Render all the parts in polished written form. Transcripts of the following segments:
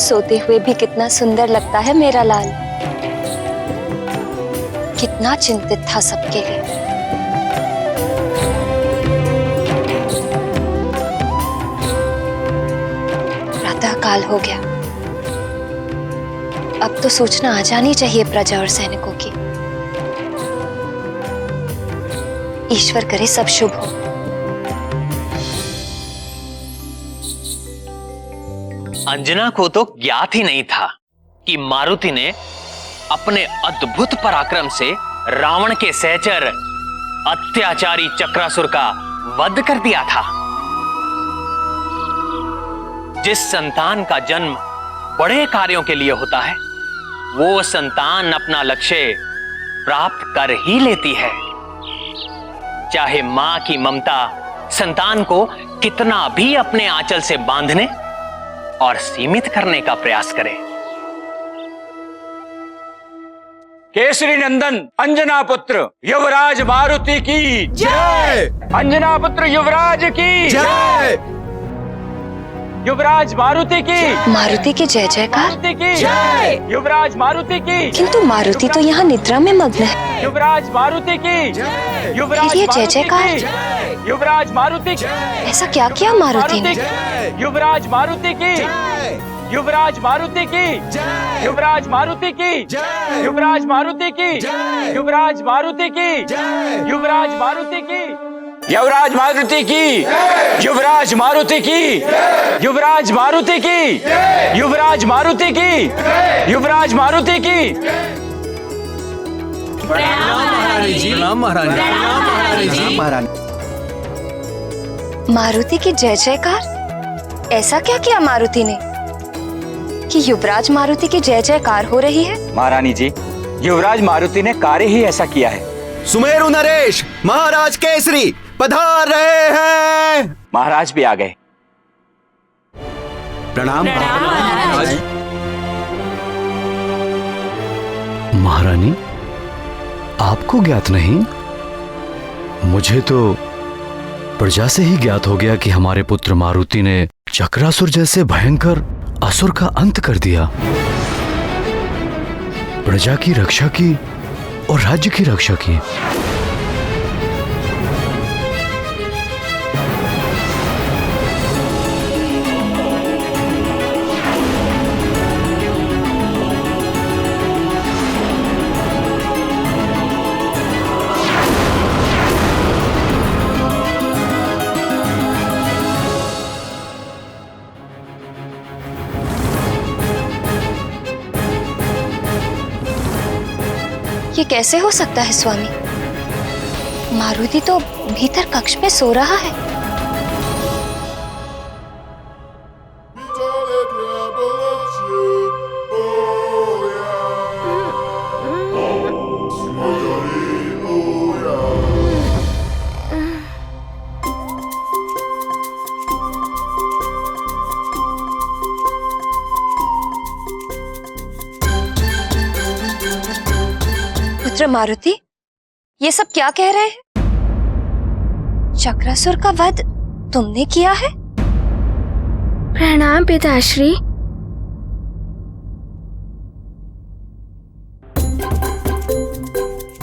सोते हुए भी कितना सुंदर लगता है मेरा लाल। कितना चिंतित था सबके लिए। प्रातः काल हो गया। अब तो सूचना आ जानी चाहिए प्रजा और सैनिकों की। ईश्वर करे सब शुभ हो। अंजना को तो ज्ञात ही नहीं था कि मारुति ने अपने अद्भुत पराक्रम से रावण के सहचर अत्याचारी चक्रासुर का वध कर दिया था। जिस संतान का जन्म बड़े कार्यों के लिए होता है, वो संतान अपना लक्ष्य प्राप्त कर ही लेती है। चाहे मां की ममता संतान को कितना भी अपने आंचल से बांधने और सीमित करने का प्रयास करे। केसरी नंदन अंजना पुत्र युवराज मारुति की जय। अंजना पुत्र युवराज की जय। युवराज मारुति की जय जयकार। मारुति की जय। युवराज मारुति की। किंतु मारुति तो यहाँ निद्रा में मग्न है। युवराज मारुति की जय। युवराज ये जय जयकार। युवराज मारुति। ऐसा क्या किया मारुति ने? युवराज मारुति की। युवराज मारुति की। युवराज मारुति की। युवराज मारुति की। युवराज मारुति की। युवराज मारुति की। युवराज मारुति की। युवराज मारुति की। युवराज मारुति की। युवराज मारुति की। युवराज मारुति की। प्रणाम महारानी। मारुति की जय जयकार। ऐसा क्या किया मारुति ने कि युवराज मारुति की जय जयकार हो रही है? महारानी जी, युवराज मारुति ने कार्य ही ऐसा किया है। सुमेरु नरेश महाराज केसरी पधार रहे हैं। महाराज भी आ गए। प्रणाम महाराज। महारानी, आपको ज्ञात नहीं? मुझे तो प्रजा से ही ज्ञात हो गया कि हमारे पुत्र मारुति ने चक्रासुर जैसे भयंकर असुर का अंत कर दिया। प्रजा की रक्षा की और राज्य की रक्षा की। ये कैसे हो सकता है स्वामी? मारुति तो भीतर कक्ष में सो रहा है। पुत्र मारुति, ये सब क्या कह रहे हैं? चक्रासुर का वध तुमने किया है? प्रणाम पिताश्री।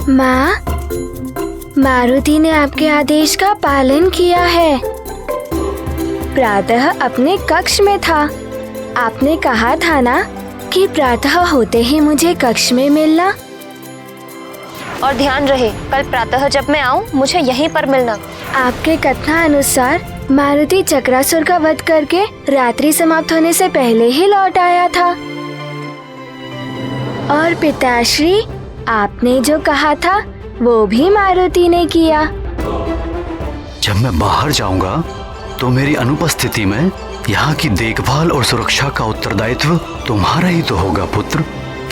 माँ, मारुति ने आपके आदेश का पालन किया है। प्रातः अपने कक्ष में था। आपने कहा था ना कि प्रातः होते ही मुझे कक्ष में मिलना। और ध्यान रहे, कल प्रातः जब मैं आऊं मुझे यहीं पर मिलना। आपके कथनानुसार मारुति चक्रासुर का वध करके रात्रि समाप्त होने से पहले ही लौट आया था। और पिताश्री, आपने जो कहा था वो भी मारुति ने किया। जब मैं बाहर जाऊंगा तो मेरी अनुपस्थिति में यहाँ की देखभाल और सुरक्षा का उत्तरदायित्व तुम्हारा ही तो होगा पुत्र।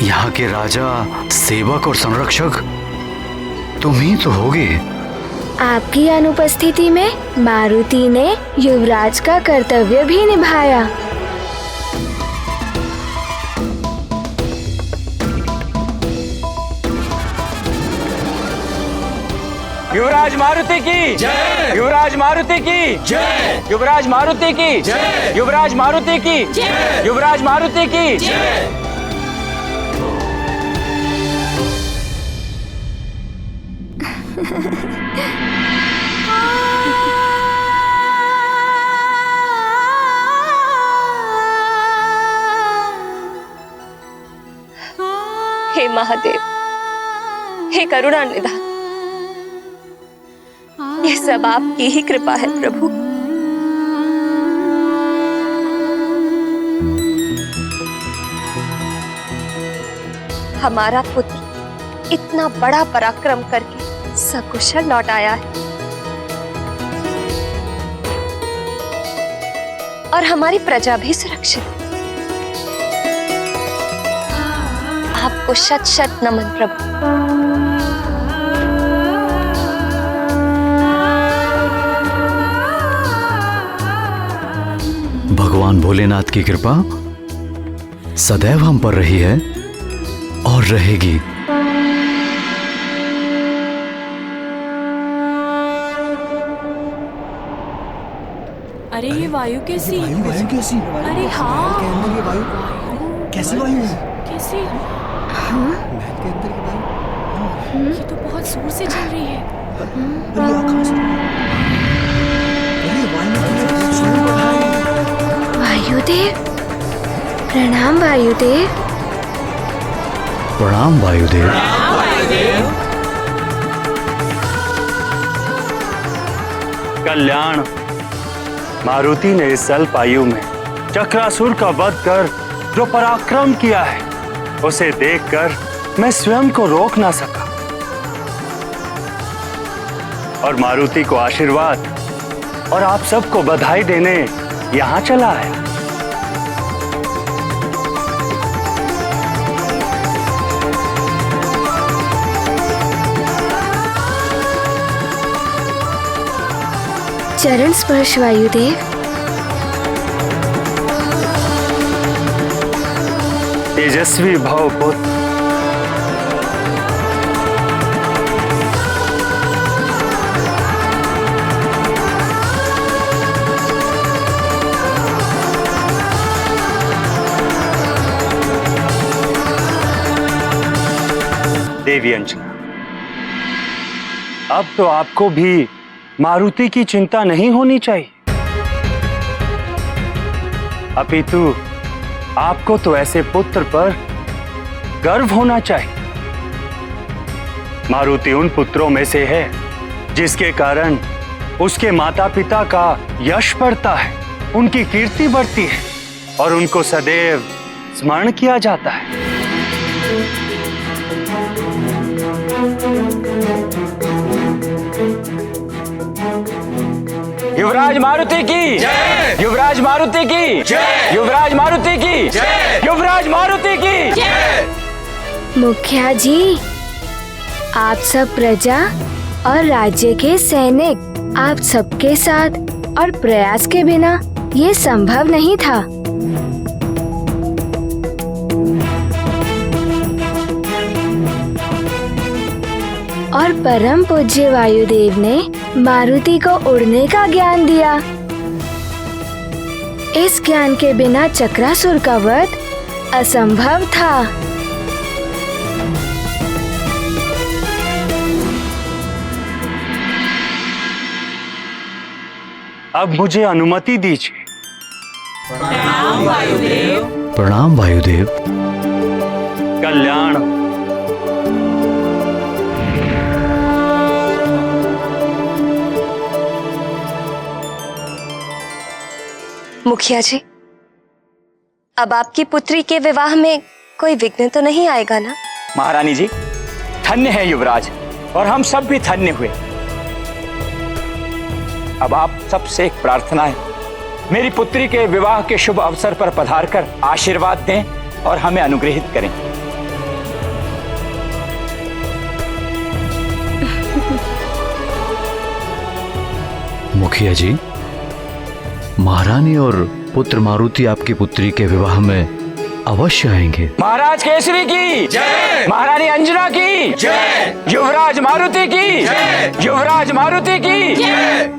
यहाँ के राजा, सेवक और संरक्षक तुम ही तो होगे। आपकी अनुपस्थिति में मारुति ने युवराज का कर्तव्य भी निभाया। युवराज मारुति की जय। युवराज मारुति की जय। युवराज मारुति की जय। युवराज मारुति की युवराज मारुति की हे महादेव, हे करुणा निधान, ये सब आपकी ही कृपा है प्रभु। हमारा पुत्र इतना बड़ा पराक्रम करके सकुशल लौट आया है और हमारी प्रजा भी सुरक्षित है। आपको शत शत नमन प्रभु। भगवान भोलेनाथ की कृपा सदैव हम पर रही है और रहेगी। अरे ये वायु कैसी? वायु कैसी? अरे हाँ, ये वायु कैसी वायु है? कैसी? महल के अंदर की वायु ये तो बहुत जोर से चल रही है। अरे ये आकाश में। अरे वायु में तो स्वयं बढ़ाए। वायुदेव, प्रणाम वायुदेव। प्रणाम वायुदेव। कल्याण, मारुति ने इस अल्प आयु में चक्रासुर का वध कर जो पराक्रम किया है, उसे देखकर मैं स्वयं को रोक ना सका और मारुति को आशीर्वाद और आप सबको बधाई देने यहां चला आया। चरण स्पर्श वायुदेव। तेजस्वी भव पुत्र। देवी अंजना, अब तो आपको भी मारुति की चिंता नहीं होनी चाहिए, अपितु आपको तो ऐसे पुत्र पर गर्व होना चाहिए। मारुति उन पुत्रों में से है जिसके कारण उसके माता पिता का यश बढ़ता है, उनकी कीर्ति बढ़ती है और उनको सदैव स्मरण किया जाता है। युवराज मारुति की जय। युवराज मारुति की जय। युवराज मारुति की जय। युवराज मारुति की जय। मुखिया जी, आप सब प्रजा और राज्य के सैनिक, आप सबके साथ और प्रयास के बिना ये संभव नहीं था। और परम पूज्य वायुदेव ने मारुति को उड़ने का ज्ञान दिया। इस ज्ञान के बिना चक्रासुर का वध असंभव था। अब मुझे अनुमति दीजिए। प्रणाम वायुदेव। कल्याण, मुखिया जी, अब आपकी पुत्री के विवाह में कोई विघ्न तो नहीं आएगा ना? महारानी जी, धन्य है युवराज और हम सब भी धन्य हुए। अब आप सबसे एक प्रार्थना है, मेरी पुत्री के विवाह के शुभ अवसर पर पधारकर आशीर्वाद दें और हमें अनुग्रहित करें। मुखिया जी, महारानी और पुत्र मारुति आपकी पुत्री के विवाह में अवश्य आएंगे। महाराज केसरी की जय, महारानी अंजना की जय, युवराज मारुति की जय, युवराज मारुति की जय।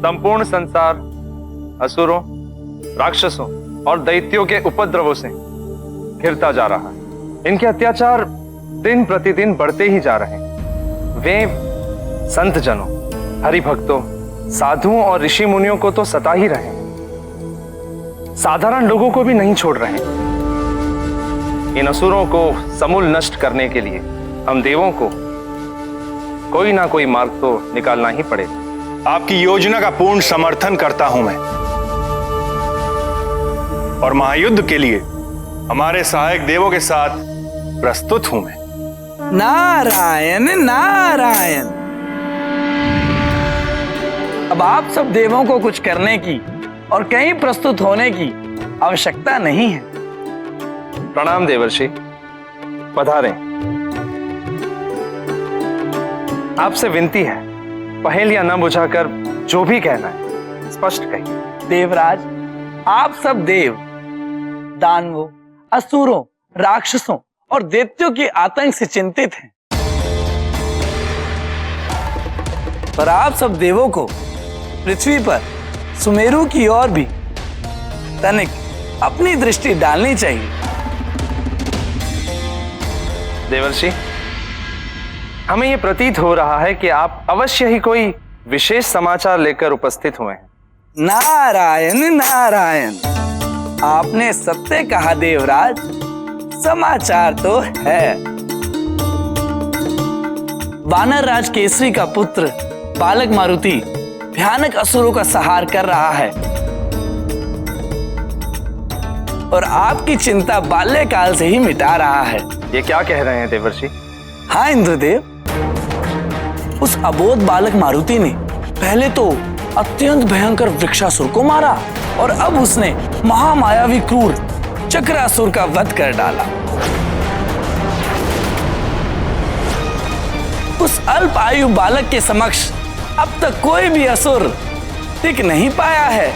संपूर्ण संसार असुरों, राक्षसों और दैत्यों के उपद्रवों से घिरता जा रहा है। इनके अत्याचार दिन प्रतिदिन बढ़ते ही जा रहे हैं। वे संत जनों, हरिभक्तों, साधुओं और ऋषि मुनियों को तो सता ही रहे हैं, साधारण लोगों को भी नहीं छोड़ रहे हैं। इन असुरों को समूल नष्ट करने के लिए हम देवों को कोई ना कोई मार्ग तो निकालना ही पड़ेगा। आपकी योजना का पूर्ण समर्थन करता हूं मैं, और महायुद्ध के लिए हमारे सहायक देवों के साथ प्रस्तुत हूं मैं। नारायण नारायण। अब आप सब देवों को कुछ करने की और कहीं प्रस्तुत होने की आवश्यकता नहीं है। प्रणाम देवर्षि, पधारें। आपसे विनती है, पहेलियां न बुझाकर जो भी कहना है स्पष्ट कहिए। देवराज, आप सब देव दानवों, असुरों, राक्षसों और दैत्यों के आतंक से चिंतित हैं, पर आप सब देवों को पृथ्वी पर सुमेरु की ओर भी तनिक अपनी दृष्टि डालनी चाहिए। देवर्षि, हमें यह प्रतीत हो रहा है कि आप अवश्य ही कोई विशेष समाचार लेकर उपस्थित हुए हैं। नारायण नारायण, आपने सत्य कहा देवराज, समाचार तो है। वानर राज केसरी का पुत्र बालक मारुति भयानक असुरों का संहार कर रहा है, और आपकी चिंता बाल्यकाल से ही मिटा रहा है। ये क्या कह रहे हैं देवर्षि? हाँ इंद्रदेव, उस अबोध बालक मारुति ने पहले तो अत्यंत भयंकर वृक्षासुर को मारा, और अब उसने महामायावी क्रूर चक्रासुर का वध कर डाला। उस अल्प आयु बालक के समक्ष अब तक कोई भी असुर टिक नहीं पाया है।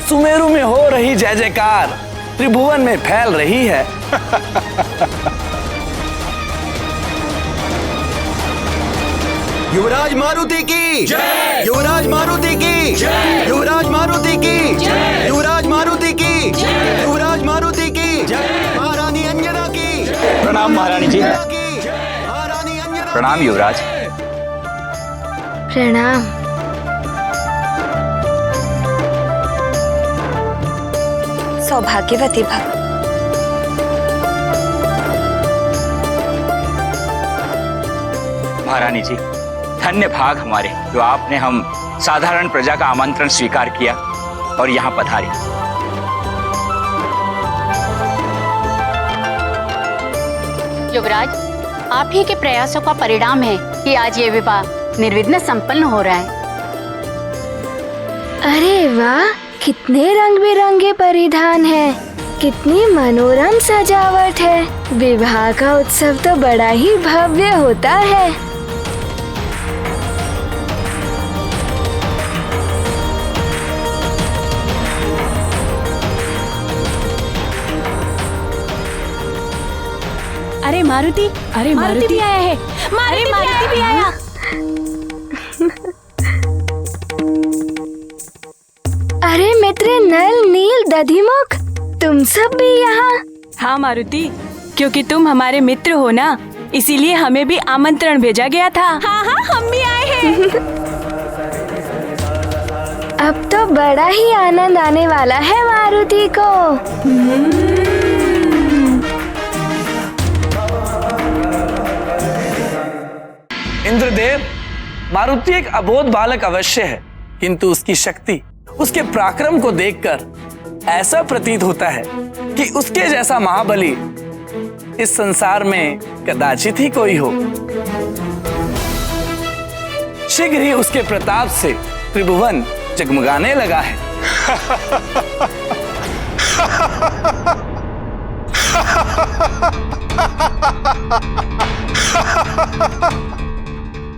सुमेरु में हो रही जय जयकार त्रिभुवन में फैल रही है। युवराज मारुति की जय, युवराज मारुति की जय, युवराज मारुति की जय, युवराज मारुति की जय, युवराज मारुति की जय, महारानी अंजना की। प्रणाम महारानी जी। महारानी अंजना। प्रणाम युवराज। प्रणाम। सौभाग्यवती भव। महारानी जी, धन्य भाग हमारे जो आपने हम साधारण प्रजा का आमंत्रण स्वीकार किया और यहाँ पधारे। युवराज, आप ही के प्रयासों का परिणाम है कि आज ये विवाह निर्विघ्न संपन्न हो रहा है। अरे वाह, कितने रंग बिरंगे परिधान हैं, कितनी मनोरम सजावट है। विवाह का उत्सव तो बड़ा ही भव्य होता है। अरे मारुति भी आया है। मारुति भी आया। अरे मित्र नल, नील, दधिमुख, तुम सब भी यहाँ? हाँ मारुति, क्योंकि तुम हमारे मित्र हो ना, इसीलिए हमें भी आमंत्रण भेजा गया था। हाँ हाँ, हम भी आए हैं। अब तो बड़ा ही आनंद आने वाला है मारुति को। इंद्रदेव, मारुति एक अबोध बालक अवश्य है, किंतु उसकी शक्ति, उसके पराक्रम को देखकर ऐसा प्रतीत होता है कि उसके जैसा महाबली इस संसार में कदाचित ही कोई हो। शीघ्र ही उसके प्रताप से त्रिभुवन जगमगाने लगा है।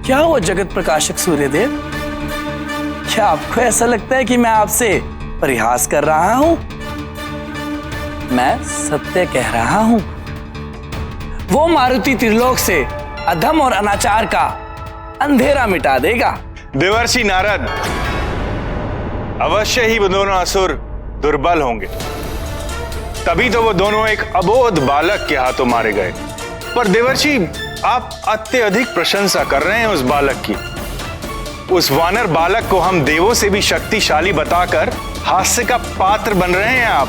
क्या हुआ जगत प्रकाशक सूर्यदेव? क्या आपको ऐसा लगता है कि मैं आपसे परिहास कर रहा हूं? मैं सत्य कह रहा हूं। वो मारुति त्रिलोक से अधम और अनाचार का अंधेरा मिटा देगा। देवर्षि नारद, अवश्य ही वो दोनों असुर दुर्बल होंगे, तभी तो वो दोनों एक अबोध बालक के हाथों मारे गए। पर देवर्षि, आप अत्यधिक प्रशंसा कर रहे हैं उस बालक की। उस वानर बालक को हम देवों से भी शक्तिशाली बताकर हास्य का पात्र बन रहे हैं आप।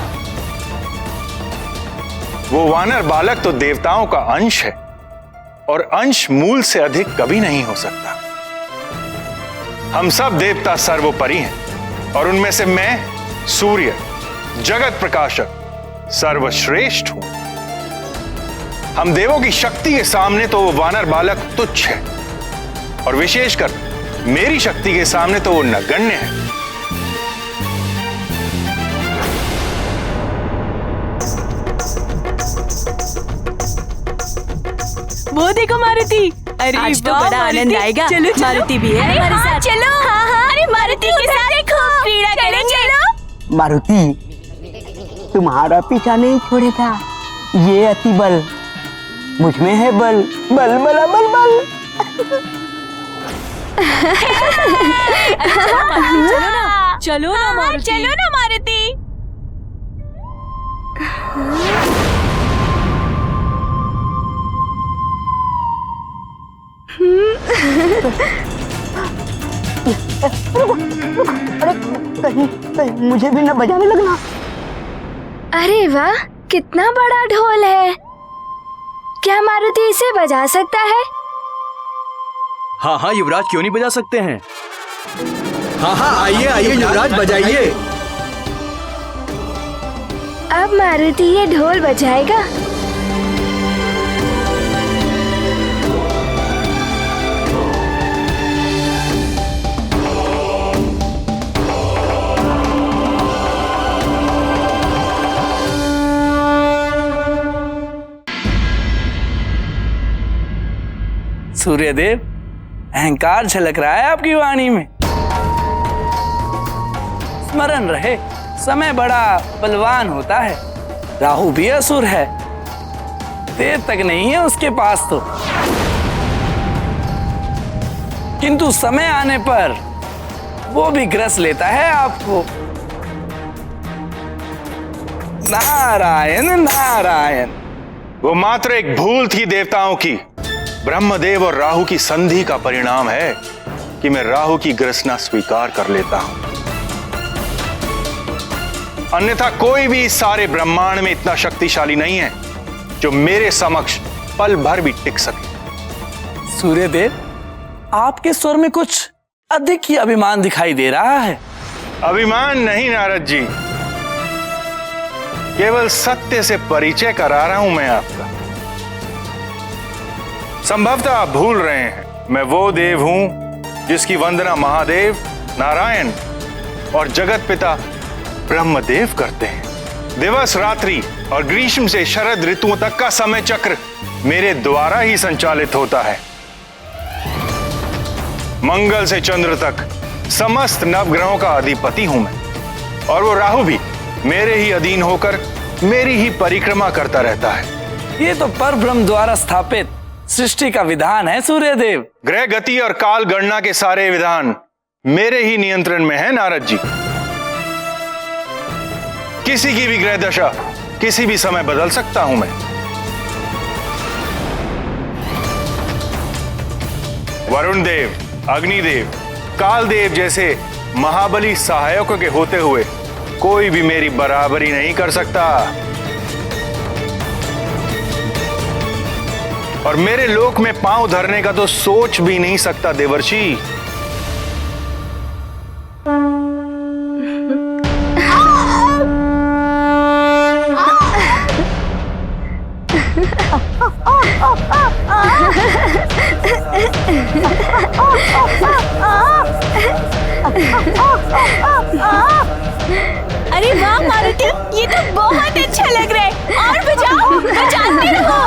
वो वानर बालक तो देवताओं का अंश है, और अंश मूल से अधिक कभी नहीं हो सकता। हम सब देवता सर्वोपरि हैं, और उनमें से मैं सूर्य, जगत प्रकाशक, सर्वश्रेष्ठ हूं। हम देवों की शक्ति के सामने तो वो वानर बालक तुच्छ है, और विशेषकर मेरी शक्ति के सामने तो वो नगण्य है। वो देखो मारुति, अरे आज तो बड़ा आनंद आएगा। चलो मारुति भी है हमारे साथ। चलो अरे मारुति के साथ देखो क्रीड़ा करेंगे। मारुति, तुम्हारा पीछा नहीं छोड़ेगा। ये अति बल मुझ में है, बल बल बल बल बल। चलो ना मारुति। अरे कहीं मुझे भी न बजाने लगना। अरे वाह, कितना बड़ा ढोल है। क्या मारुति इसे बजा सकता है? हाँ हाँ युवराज, क्यों नहीं बजा सकते हैं। हाँ हाँ, आइए आइए युवराज, बजाइए। अब मारुति ये ढोल बजाएगा। सूर्यदेव, अहंकार झलक रहा है आपकी वाणी में। स्मरण रहे, समय बड़ा बलवान होता है। राहु भी असुर है, देर तक नहीं है उसके पास तो, किंतु समय आने पर वो भी ग्रस लेता है आपको। नारायण नारायण। वो मात्र एक भूल थी देवताओं की। ब्रह्मदेव और राहु की संधि का परिणाम है कि मैं राहु की ग्रसना स्वीकार कर लेता हूं। अन्यथा कोई भी इस सारे ब्रह्मांड में इतना शक्तिशाली नहीं है जो मेरे समक्ष पल भर भी टिक सके। सूर्यदेव, आपके स्वर में कुछ अधिक ही अभिमान दिखाई दे रहा है। अभिमान नहीं नारद जी, केवल सत्य से परिचय करा रहा हूं मैं आपका। संभवतः आप भूल रहे हैं, मैं वो देव हूं जिसकी वंदना महादेव, नारायण और जगत पिता ब्रह्मदेव करते हैं। दिवस रात्रि और ग्रीष्म से शरद ऋतुओं तक का समय चक्र मेरे द्वारा ही संचालित होता है। मंगल से चंद्र तक समस्त नवग्रहों का अधिपति हूं मैं, और वो राहु भी मेरे ही अधीन होकर मेरी ही परिक्रमा करता रहता है। ये तो परब्रह्म द्वारा स्थापित सृष्टि का विधान है सूर्यदेव। ग्रह गति और काल गणना के सारे विधान मेरे ही नियंत्रण में है नारद जी। किसी की भी ग्रह दशा किसी भी समय बदल सकता हूं मैं। वरुण देव, अग्निदेव, कालदेव जैसे महाबली सहायकों के होते हुए कोई भी मेरी बराबरी नहीं कर सकता, और मेरे लोक में पांव धरने का तो सोच भी नहीं सकता देवर्षि। अरे वाह मारुति, ये तो बहुत अच्छा लग रहा है। और बजाओ, बजाते रहो।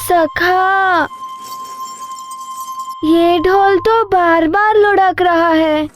सखा, ये ढोल तो बार बार लुढ़क रहा है।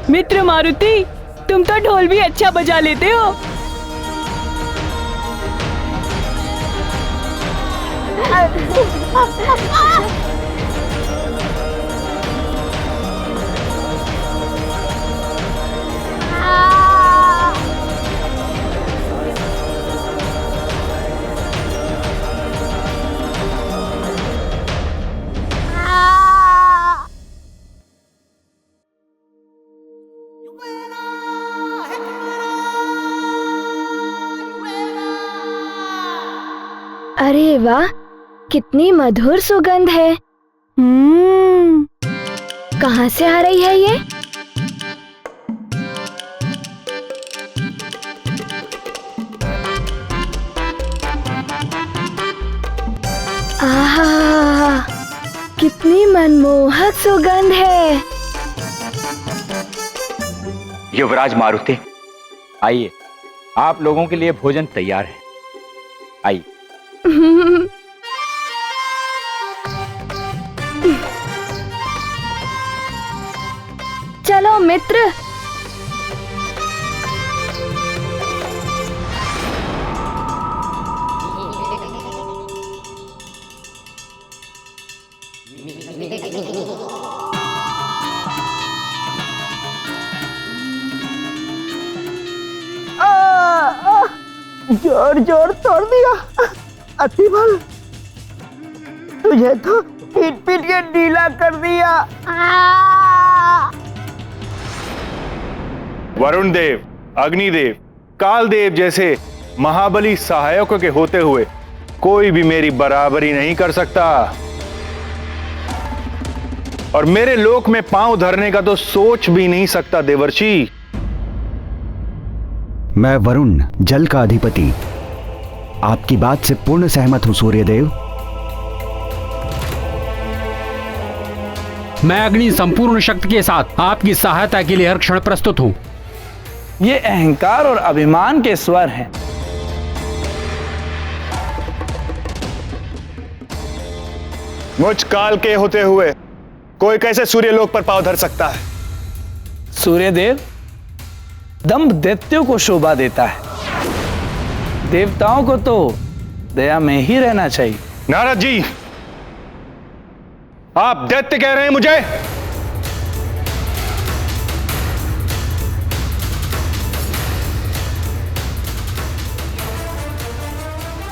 मित्र मारुति, तुम तो ढोल भी अच्छा बजा लेते हो। अरे वाह, कितनी मधुर सुगंध है। कहाँ से आ रही है ये? आहा, कितनी मनमोहक सुगंध है। युवराज मारुति, आइए, आप लोगों के लिए भोजन तैयार है। आइए। चलो मित्र। जोर जोर तोड़ दिया। अतिबल, तुझे तो पीट पीट के ढीला कर दिया। वरुण देव, अग्निदेव, कालदेव जैसे महाबली सहायकों के होते हुए कोई भी मेरी बराबरी नहीं कर सकता, और मेरे लोक में पांव धरने का तो सोच भी नहीं सकता देवर्षि। मैं वरुण, जल का अधिपति, आपकी बात से पूर्ण सहमत हूं सूर्यदेव। मैं अग्नि संपूर्ण शक्ति के साथ आपकी सहायता के लिए हर क्षण प्रस्तुत हूं। ये अहंकार और अभिमान के स्वर हैं। मुझ काल के होते हुए कोई कैसे सूर्यलोक पर पांव धर सकता है? सूर्यदेव, दंभ दैत्यों को शोभा देता है, देवताओं को तो दया में ही रहना चाहिए। नारद जी, आप दैत्य कह रहे हैं मुझे?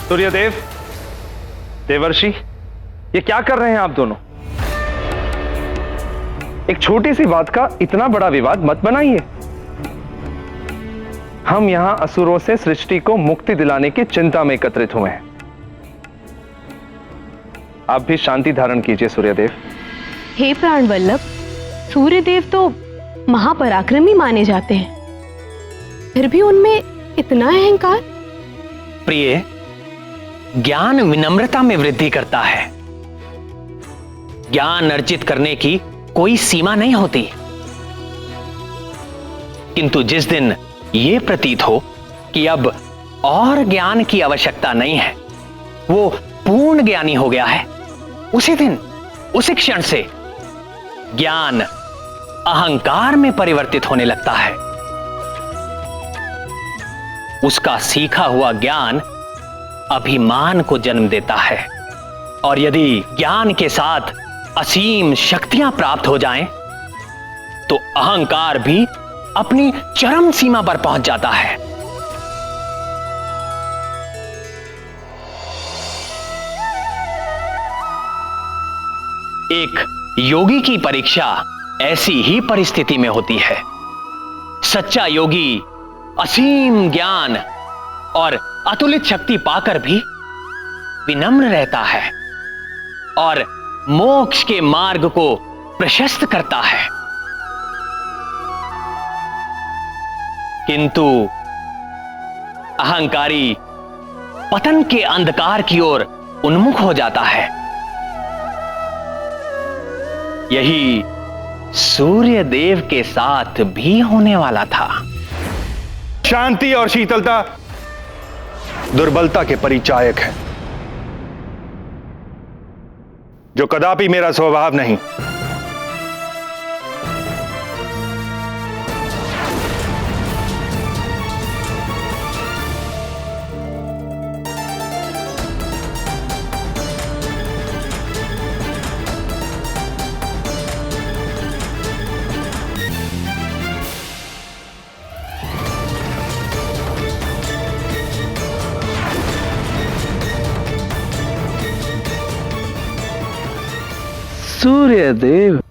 सूर्यदेव, देवर्षि, ये क्या कर रहे हैं आप दोनों? एक छोटी सी बात का इतना बड़ा विवाद मत बनाइए। हम यहां असुरों से सृष्टि को मुक्ति दिलाने की चिंता में एकत्रित हुए हैं। आप भी शांति धारण कीजिए सूर्यदेव। हे प्राण वल्लभ, सूर्य देव तो महापराक्रमी माने जाते हैं, फिर भी उनमें इतना अहंकार। प्रिय, ज्ञान विनम्रता में वृद्धि करता है। ज्ञान अर्जित करने की कोई सीमा नहीं होती, किंतु जिस दिन यह प्रतीत हो कि अब और ज्ञान की आवश्यकता नहीं है, वो पूर्ण ज्ञानी हो गया है, उसी दिन, उसी क्षण से ज्ञान अहंकार में परिवर्तित होने लगता है। उसका सीखा हुआ ज्ञान अभिमान को जन्म देता है, और यदि ज्ञान के साथ असीम शक्तियां प्राप्त हो जाएं, तो अहंकार भी अपनी चरम सीमा पर पहुंच जाता है। एक योगी की परीक्षा ऐसी ही परिस्थिति में होती है। सच्चा योगी असीम ज्ञान और अतुलित शक्ति पाकर भी विनम्र रहता है और मोक्ष के मार्ग को प्रशस्त करता है। किंतु अहंकारी पतन के अंधकार की ओर उन्मुख हो जाता है। यही सूर्य देव के साथ भी होने वाला था। शांति और शीतलता दुर्बलता के परिचायक है, जो कदापि मेरा स्वभाव नहीं। सूर्यदेव,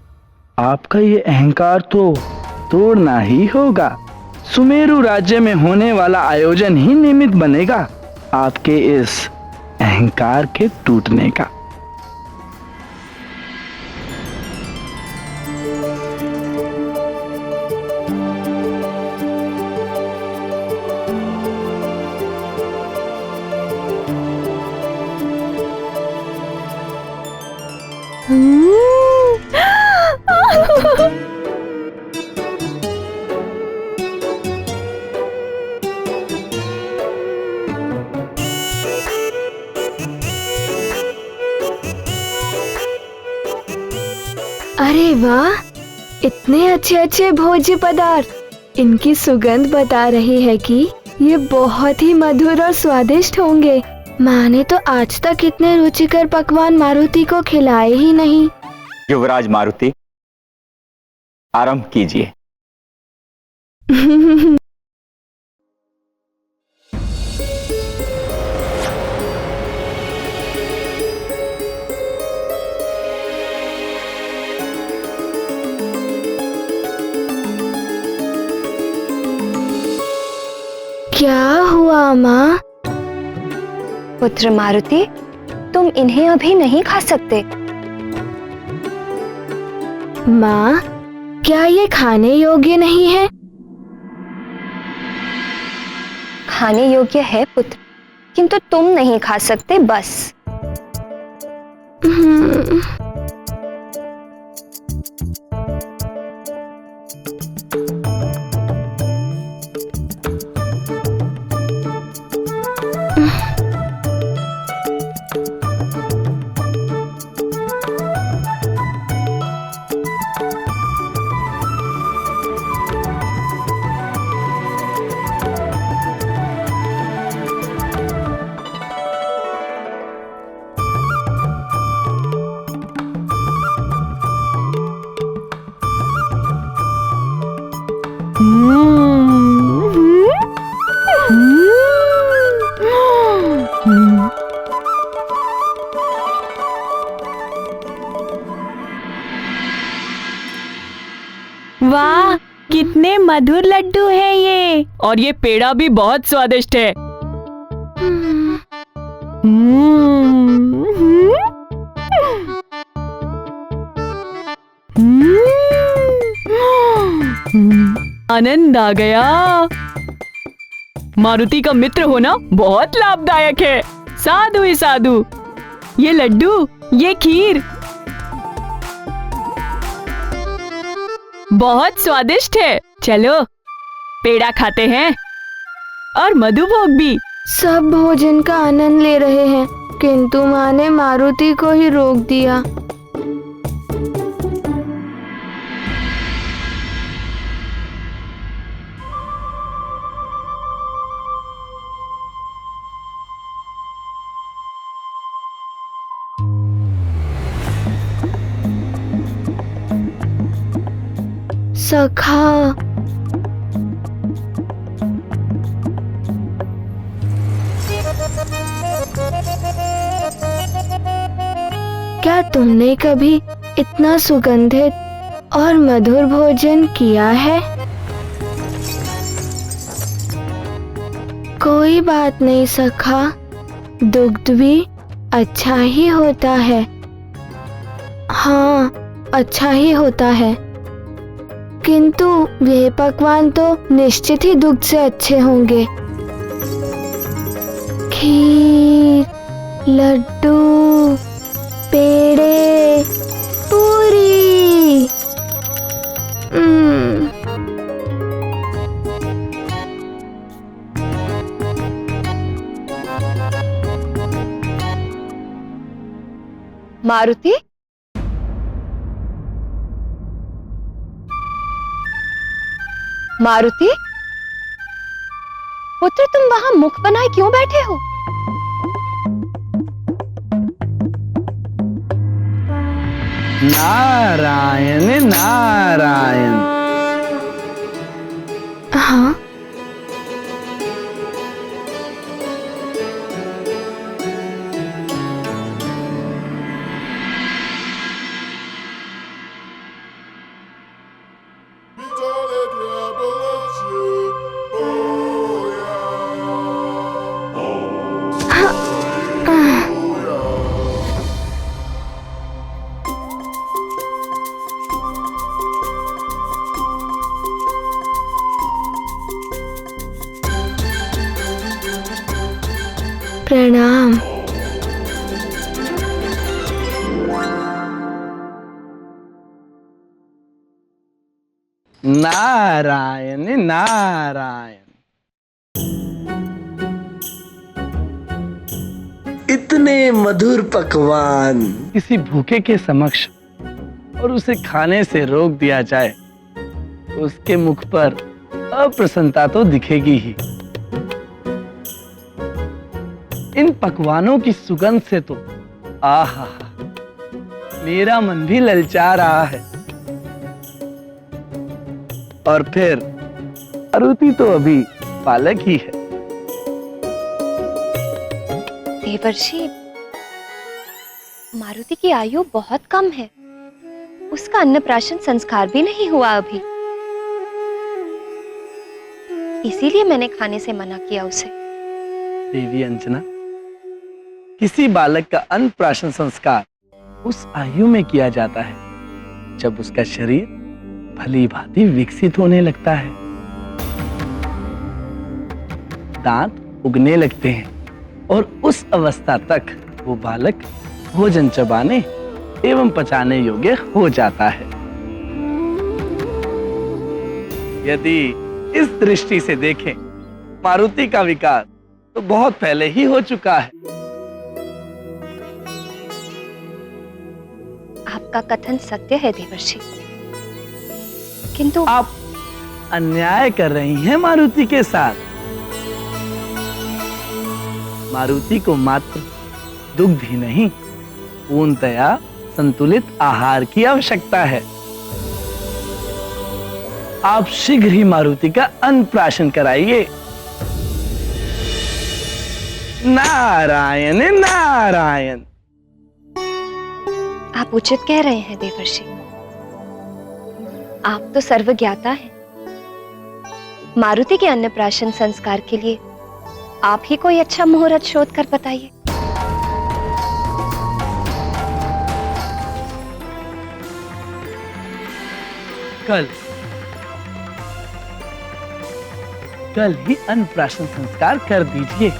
आपका ये अहंकार तो तोड़ना ही होगा। सुमेरु राज्य में होने वाला आयोजन ही निमित्त बनेगा आपके इस अहंकार के टूटने का। अरे वाह, इतने अच्छे अच्छे भोज्य पदार्थ। इनकी सुगंध बता रही है कि ये बहुत ही मधुर और स्वादिष्ट होंगे। माँ ने तो आज तक इतने रुचिकर पकवान मारुति को खिलाए ही नहीं। युवराज मारुति, आरंभ कीजिए। क्या हुआ माँ? पुत्र मारुति, तुम इन्हें अभी नहीं खा सकते। माँ, क्या ये खाने योग्य नहीं है? खाने योग्य है पुत्र, किंतु तुम नहीं खा सकते बस। वाह, कितने मधुर लड्डू हैं ये, और ये पेड़ा भी बहुत स्वादिष्ट है। आनंद आ गया। मारुति का मित्र होना बहुत लाभदायक है। साधु ही साधु। ये लड्डू, ये खीर बहुत स्वादिष्ट है। चलो पेड़ा खाते हैं और मधुभोग भी। सब भोजन का आनंद ले रहे हैं, किंतु माँ ने मारुति को ही रोक दिया। सखा, क्या तुमने कभी इतना सुगंधित और मधुर भोजन किया है? कोई बात नहीं सखा, दुग्ध भी अच्छा ही होता है। हाँ, अच्छा ही होता है, किंतु ये पकवान तो निश्चित ही दुग्ध से अच्छे होंगे। खीर, लड्डू, पेड़े, पूरी। मारुति, मारुति, पुत्र तुम वहां मुख बनाए क्यों बैठे हो? नारायण नारायण। हाँ, प्रणाम। नारायण नारायण। इतने मधुर पकवान किसी भूखे के समक्ष और उसे खाने से रोक दिया जाए, उसके मुख पर अप्रसन्नता तो दिखेगी ही। इन पकवानों की सुगंध से तो आहा, मेरा मन भी ललचा रहा है। और फिर मारुति तो अभी बालक ही है। देवर्षि, मारुति की आयु बहुत कम है। उसका अन्नप्राशन संस्कार भी नहीं हुआ अभी, इसीलिए मैंने खाने से मना किया उसे। देवी अंजना, किसी बालक का अन्नप्राशन संस्कार उस आयु में किया जाता है जब उसका शरीर भली भांति विकसित होने लगता है, दांत उगने लगते हैं और उस अवस्था तक वो बालक भोजन चबाने एवं पचाने योग्य हो जाता है। यदि इस दृष्टि से देखें, मारुति का विकास तो बहुत पहले ही हो चुका है। आपका कथन सत्य है देवर्षि, किंतु आप अन्याय कर रही हैं मारुति के साथ। मारुति को मात्र दुग्ध ही नहीं, पूर्णतया संतुलित आहार की आवश्यकता है। आप शीघ्र ही मारुति का अन्नप्राशन कराइए। नारायण नारायण। आप उचित कह रहे हैं देवर्षि, आप तो सर्वज्ञाता हैं। मारुति के अन्नप्राशन संस्कार के लिए आप ही कोई अच्छा मुहूर्त शोध कर बताइए। कल कल ही अन्नप्राशन संस्कार कर दीजिए।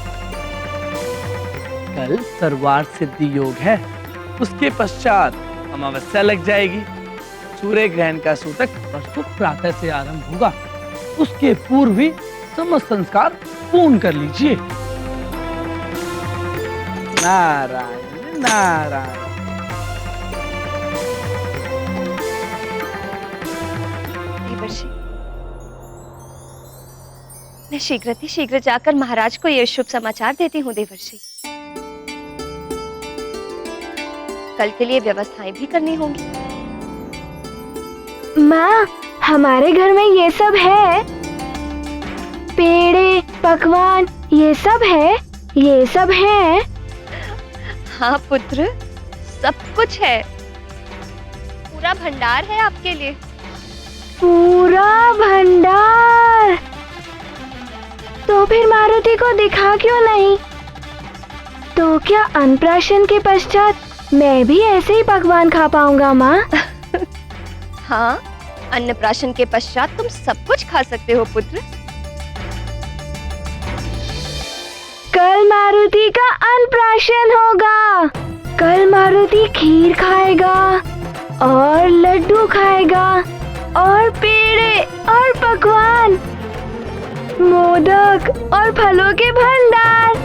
कल सर्वार्थ सिद्धि योग है, उसके पश्चात अमावस्या लग जाएगी। सूर्य ग्रहण का सूतक परसों प्रातः से आरंभ होगा, उसके पूर्व ही समस्त संस्कार पूर्ण कर लीजिए। नारायण नारायण। देवर्षि, मैं शीघ्र जाकर महाराज को यह शुभ समाचार देती हूँ देवर्षि। कल के लिए व्यवस्थाएं भी करनी होंगी। माँ, हमारे घर में ये सब है, पेड़े पकवान ये सब है। हाँ पुत्र, सब कुछ है, पूरा भंडार है आपके लिए। पूरा भंडार? तो फिर मारुति को दिखा क्यों नहीं? तो क्या अन्नप्राशन के पश्चात मैं भी ऐसे ही पकवान खा पाऊंगा माँ? हाँ, अन्नप्राशन के पश्चात तुम सब कुछ खा सकते हो पुत्र। कल मारुति का अन्नप्राशन होगा। कल मारुति खीर खाएगा और लड्डू खाएगा और पेड़े और पकवान, मोदक और फलों के भंडार।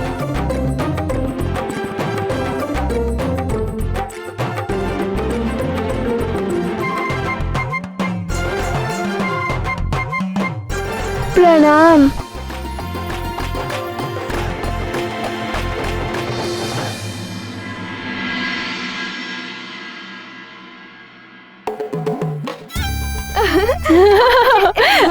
प्रणाम।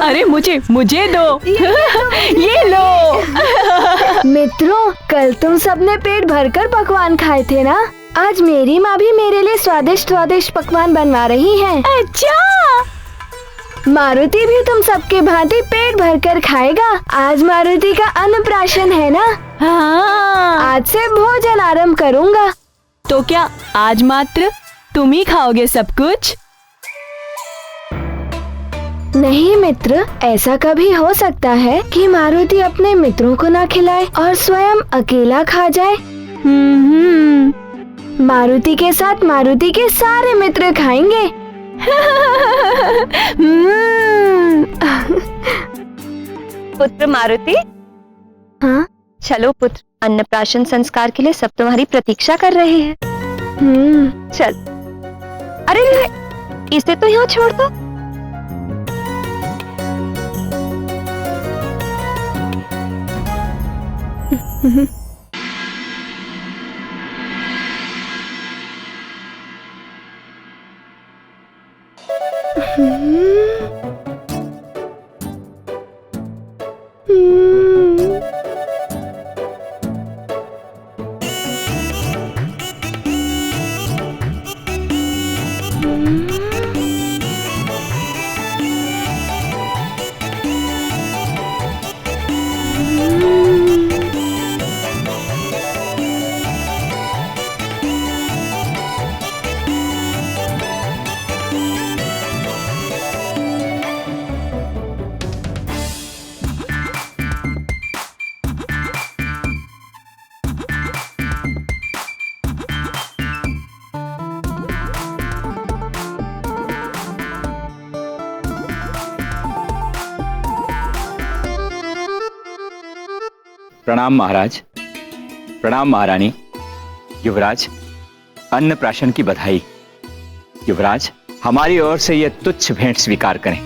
अरे मुझे दो। ये लो। मित्रों, कल तुम सबने पेट भरकर पकवान खाए थे ना? आज मेरी माँ भी मेरे लिए स्वादिष्ट पकवान बनवा रही है। अच्छा, मारुति भी तुम सबके भांति पेट भरकर खाएगा। आज मारुति का अन्नप्राशन है ना? हाँ। आज से भोजन आरंभ करूँगा। तो क्या आज मात्र तुम ही खाओगे सब कुछ? नहीं मित्र, ऐसा कभी हो सकता है कि मारुति अपने मित्रों को ना खिलाए और स्वयं अकेला खा जाए। मारुति के साथ मारुति के सारे मित्र खाएंगे। पुत्र मारुति। हाँ? चलो पुत्र, अन्नप्राशन संस्कार के लिए सब तुम्हारी प्रतीक्षा कर रहे हैं। चल। अरे इसे तो यहाँ छोड़ दो। प्रणाम महाराज, प्रणाम महारानी। युवराज, अन्नप्राशन की बधाई। युवराज, हमारी ओर से यह तुच्छ भेंट स्वीकार करें।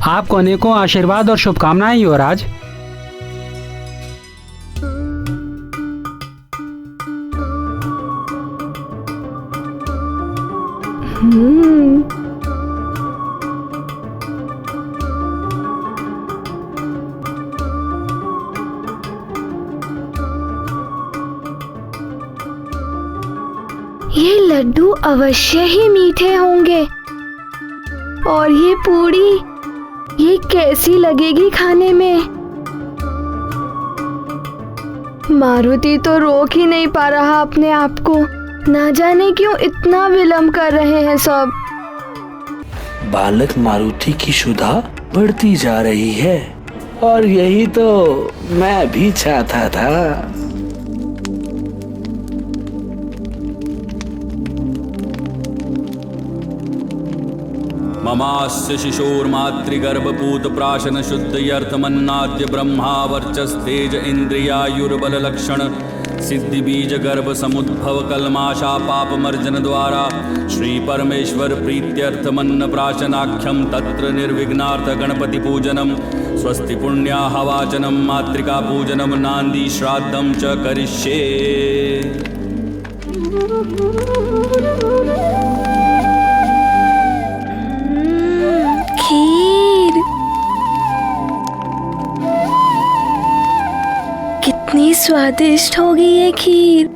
आपको अनेकों आशीर्वाद और शुभकामनाएं युवराज। ये लड्डू अवश्य ही मीठे होंगे और ये पूड़ी ये कैसी लगेगी खाने में? मारुति तो रोक ही नहीं पा रहा अपने आप को। ना जाने क्यों इतना विलंब कर रहे हैं सब। बालक मारुति की क्षुधा बढ़ती जा रही है और यही तो मैं भी चाहता था। ममास्य शिशोर्मातृगर्भपूत प्राशन शुद्धयर्थमन्नाद्य ब्रह्मा वर्चस्तेज इंद्रियायुर्बललक्षण सिद्धि बीज गर्भ समुद्भव कलमाशा पापमर्जन द्वारा श्री परमेश्वर प्रीत्यर्थमन्न प्राशनाख्यम तत्र निर्विघ्नार्थ गणपति पूजनम स्वस्ति पुण्याह वाचनम मातृका पूजनम नांदी श्राद्धम च करिष्ये। खीर कितनी स्वादिष्ट होगी ये खीर।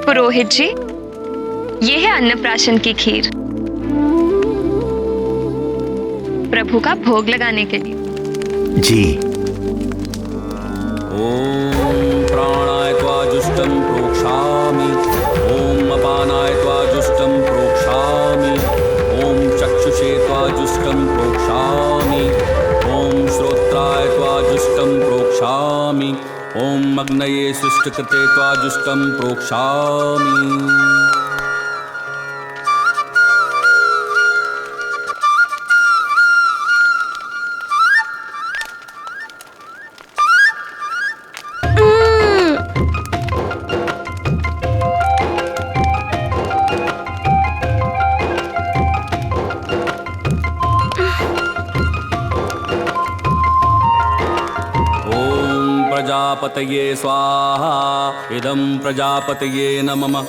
पुरोहित जी, ये है अन्नप्राशन की खीर, प्रभु का भोग लगाने के लिए। जी। ओम प्राणाय त्वा जुष्टं प्रोक्षामि, ओम अपानाय त्वा जुष्टं प्रोक्षामि, ओम चक्षुषे त्वा जुष्टं प्रोक्षामि, ओम श्रोत्राय त्वा जुष्टं प्रोक्षामि, ओम अग्नये सृष्टकृते त्वा जुष्टं प्रोक्षामि। प्रजापतये स्वाहा, इदं प्रजापतये नमः।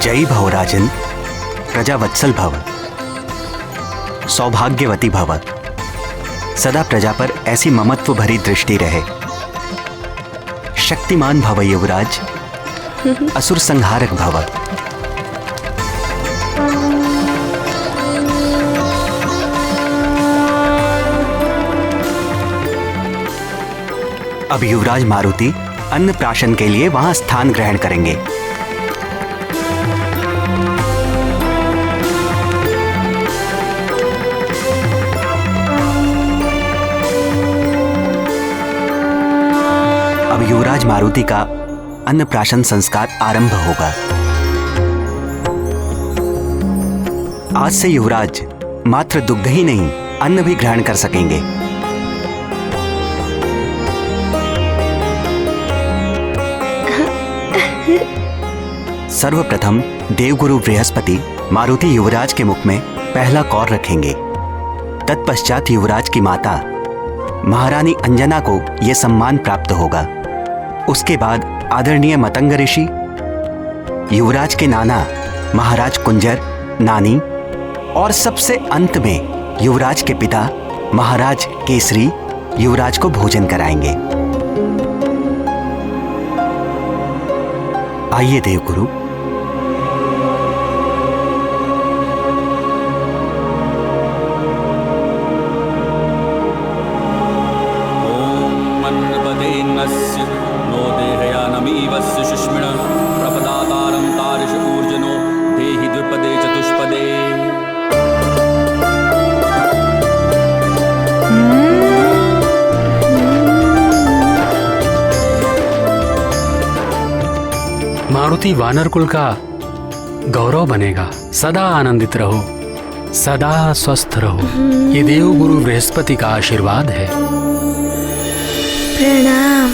जय भव राजन, प्रजावत्सल भव, सौभाग्यवती भव, सदा प्रजा पर ऐसी ममत्व भरी दृष्टि रहे। शक्तिमान भव युवराज, असुर संहारक भव। अब युवराज मारुति अन्नप्राशन के लिए वहां स्थान ग्रहण करेंगे। अब युवराज मारुति का अन्नप्राशन संस्कार आरंभ होगा। आज से युवराज मात्र दुग्ध ही नहीं, अन्न भी ग्रहण कर सकेंगे। सर्वप्रथम देवगुरु बृहस्पति मारुति युवराज के मुख में पहला कौर रखेंगे। तत्पश्चात युवराज की माता महारानी अंजना को यह सम्मान प्राप्त होगा। उसके बाद आदरणीय मतंग ऋषि, युवराज के नाना महाराज कुंजर, नानी और सबसे अंत में युवराज के पिता महाराज केसरी युवराज को भोजन कराएंगे। आइए देवगुरु। मारुति वानर कुल का गौरव बनेगा। सदा आनंदित रहो, सदा स्वस्थ रहो। ये देव गुरु बृहस्पति का आशीर्वाद है। प्रणाम।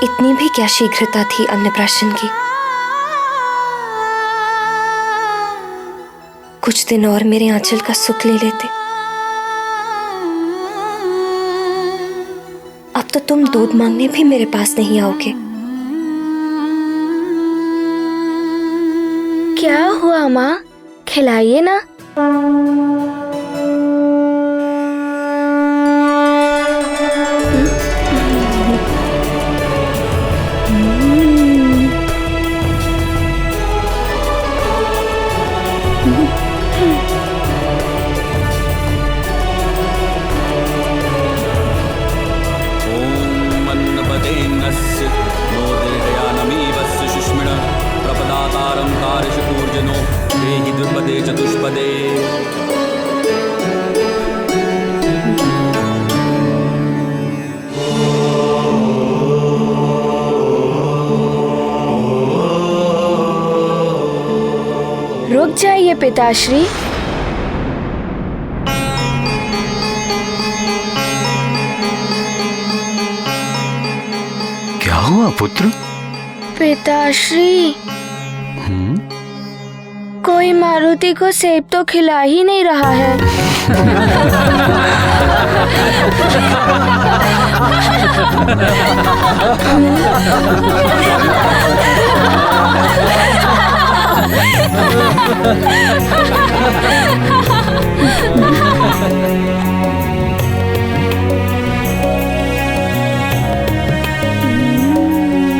इतनी भी क्या शीघ्रता थी अन्नप्राशन की। कुछ दिन और मेरे आंचल का सुख ले लेते। अब तो तुम दूध मांगने भी मेरे पास नहीं आओगे। क्या हुआ माँ, खिलाइए ना। चतुष्पदे। रुक जाइए पिताश्री। क्या हुआ पुत्र? पिताश्री, कोई मारुति को सेब तो खिला ही नहीं रहा है।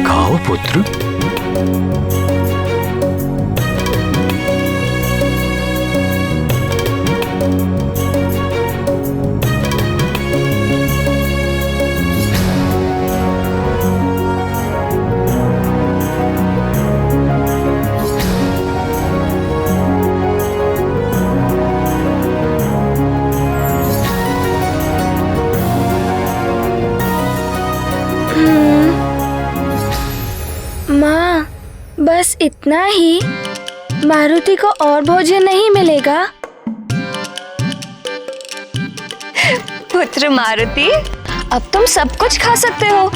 खाओ पुत्र। माँ, बस इतना ही? मारुति को और भोजन नहीं मिलेगा? पुत्र मारुति, अब तुम सब कुछ खा सकते हो।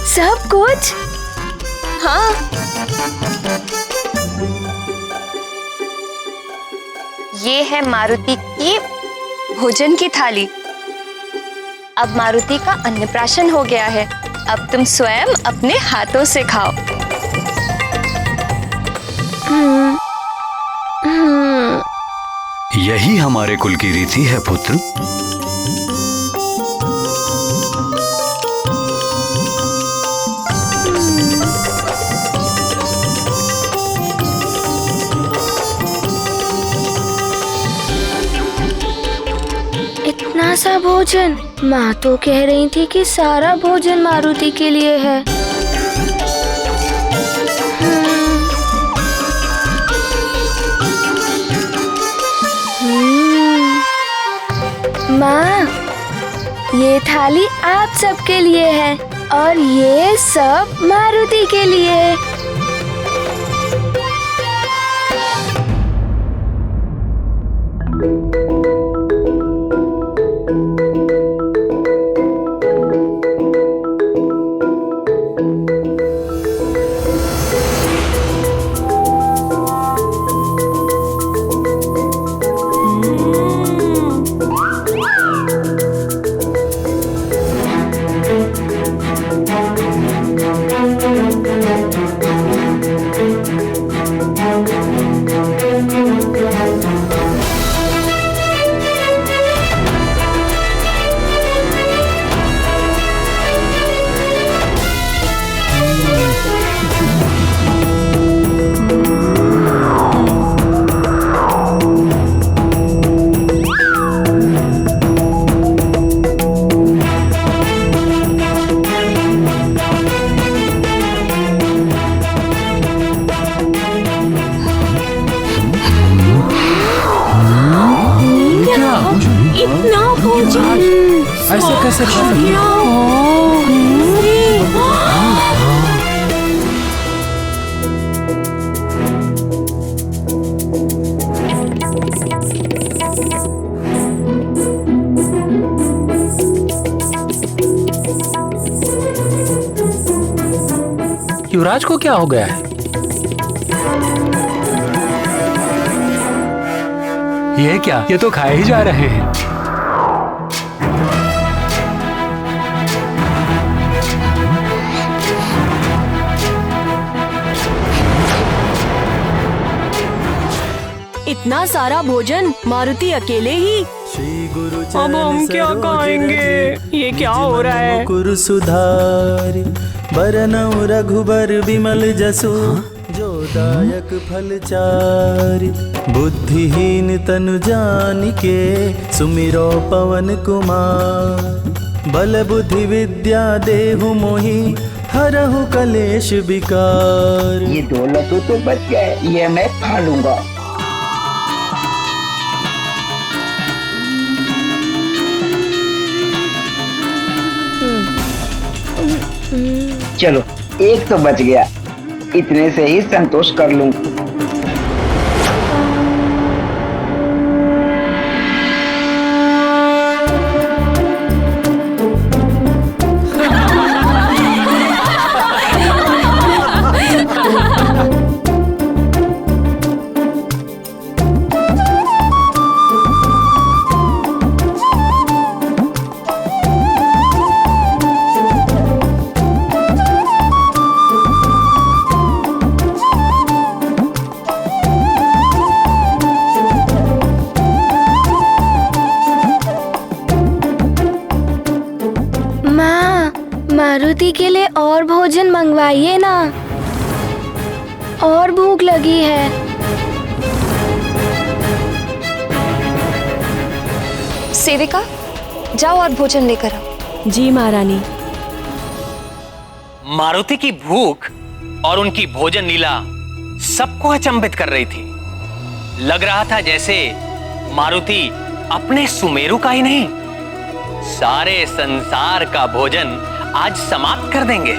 सब कुछ? हाँ। ये है मारुति की भोजन की थाली। अब मारुति का अन्नप्राशन हो गया है। अब तुम स्वयं अपने हाथों से खाओ। यही हमारे कुल की रीति है पुत्र। इतना सा भोजन? माँ तो कह रही थी कि सारा भोजन मारुति के लिए है। माँ, ये थाली आप सबके लिए है और ये सब मारुति के लिए है। से खा सकते हैं। युवराज को क्या हो गया है? ये क्या? ये तो खाए ही जा रहे हैं। इतना सारा भोजन मारुति अकेले ही? अब हम क्या खाएंगे? ये क्या हो रहा है? कुरु सुधार बरनऊ रघुबर विमल जसु जो दायक फल चारि बुद्धिहीन तनु जानिके सुमिरो पवन कुमार बल बुद्धि विद्या देहु मोहि हरहु कलेश विकार। ये दो लड्डू तो बच गए, ये मैं खा लूंगा। चलो एक तो बच गया, इतने से ही संतोष कर लूं। मारुति के लिए और भोजन मंगवाइए ना, और भूख लगी है। सेविका, जाओ और भोजन लेकर आओ। जी महारानी। मारुति की भूख और उनकी भोजन लीला सबको अचंभित कर रही थी। लग रहा था जैसे मारुति अपने सुमेरु का ही नहीं, सारे संसार का भोजन आज समाप्त कर देंगे।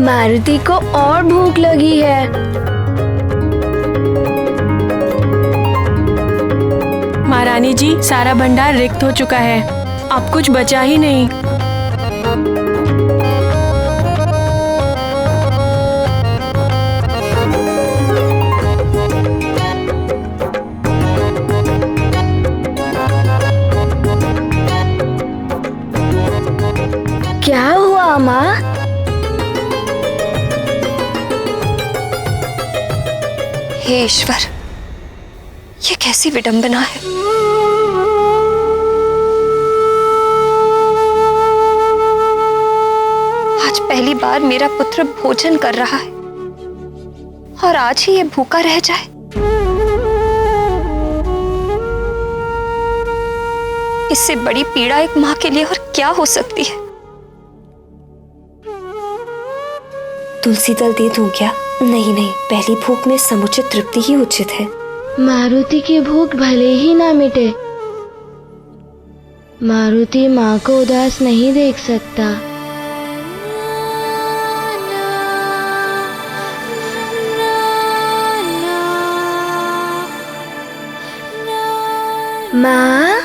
मारुति को और भूख लगी है। महारानी जी, सारा भंडार रिक्त हो चुका है, अब कुछ बचा ही नहीं। क्या हुआ माँ? हे ईश्वर, ये कैसी विडंबना है। आज पहली बार मेरा पुत्र भोजन कर रहा है और आज ही ये भूखा रह जाए। इससे बड़ी पीड़ा एक माँ के लिए और क्या हो सकती है। तुलसी दल दे दूं क्या? नहीं नहीं, पहली भूख में समुचित तृप्ति ही उचित है। मारुति की भूख भले ही ना मिटे, मारुति माँ को उदास नहीं देख सकता। माँ,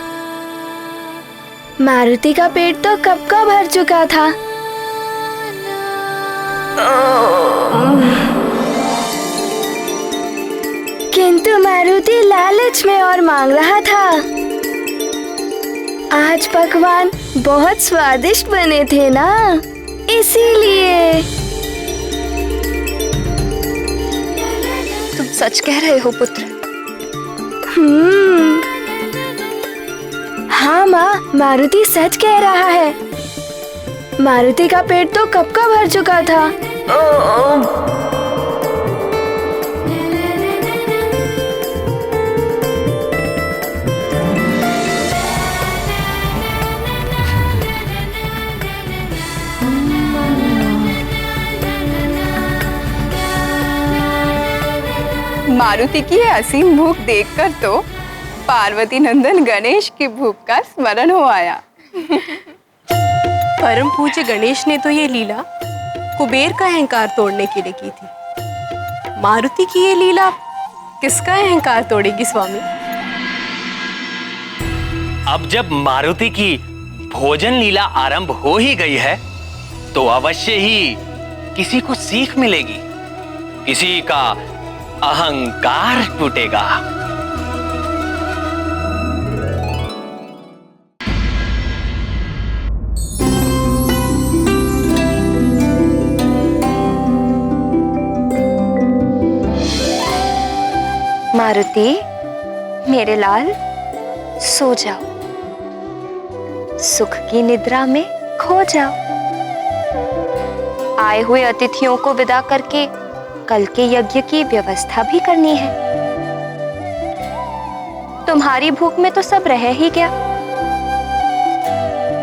मारुति का पेट तो कब का भर चुका था। किंतु मारुति लालच में और मांग रहा था। आज पकवान बहुत स्वादिष्ट बने थे ना, इसीलिए। तुम सच कह रहे हो पुत्र? हाँ माँ, मारुति सच कह रहा है। मारुति का पेट तो कब का भर चुका था। मारुति की यह असीम भूख देखकर तो पार्वती नंदन गणेश की भूख का स्मरण हो आया। परम पूज्य गणेश ने तो ये लीला कुबेर का अहंकार तोड़ने के लिए की थी। मारुति की ये लीला किसका अहंकार तोड़ेगी स्वामी? अब जब मारुति की भोजन लीला आरंभ हो ही गई है तो अवश्य ही किसी को सीख मिलेगी, किसी का अहंकार टूटेगा। मारुति, मेरे लाल, सो जाओ, सुख की निद्रा में खो जाओ। आए हुए अतिथियों को विदा करके कल के यज्ञ की व्यवस्था भी करनी है। तुम्हारी भूख में तो सब रह ही गया।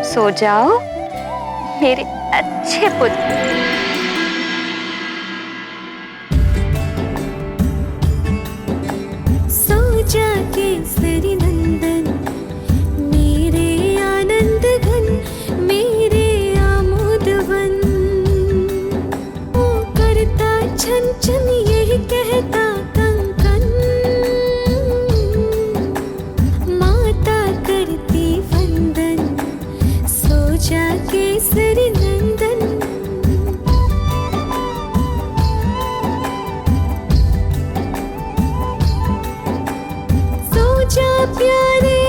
सो जाओ मेरे अच्छे पुत्र। केसरी नंदन मेरे आनंद घन, मेरे आमोदवन। ओ करता छन छन यही कहता कंकन, माता करती वंदन। सो जा केसरी नंदन। प्यारे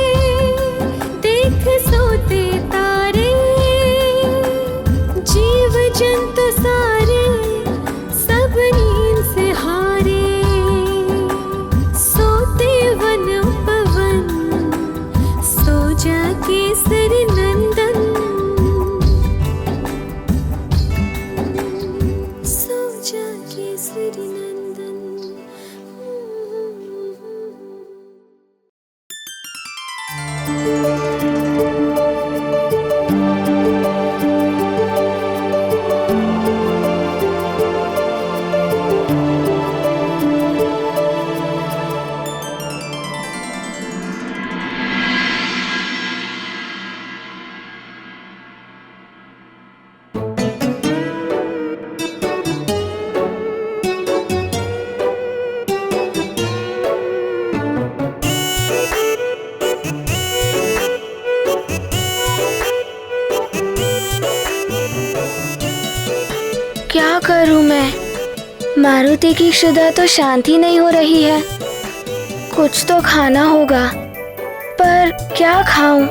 देख सोते तारे, जीव जंतु सारे सब नींद से हारे। सोते वन पवन, सो जा केसरी नंदन। सो जा केसरी नंदन। करूं मैं? मारुति की क्षुधा तो शांत ही नहीं हो रही है। कुछ तो खाना होगा, पर क्या खाऊं?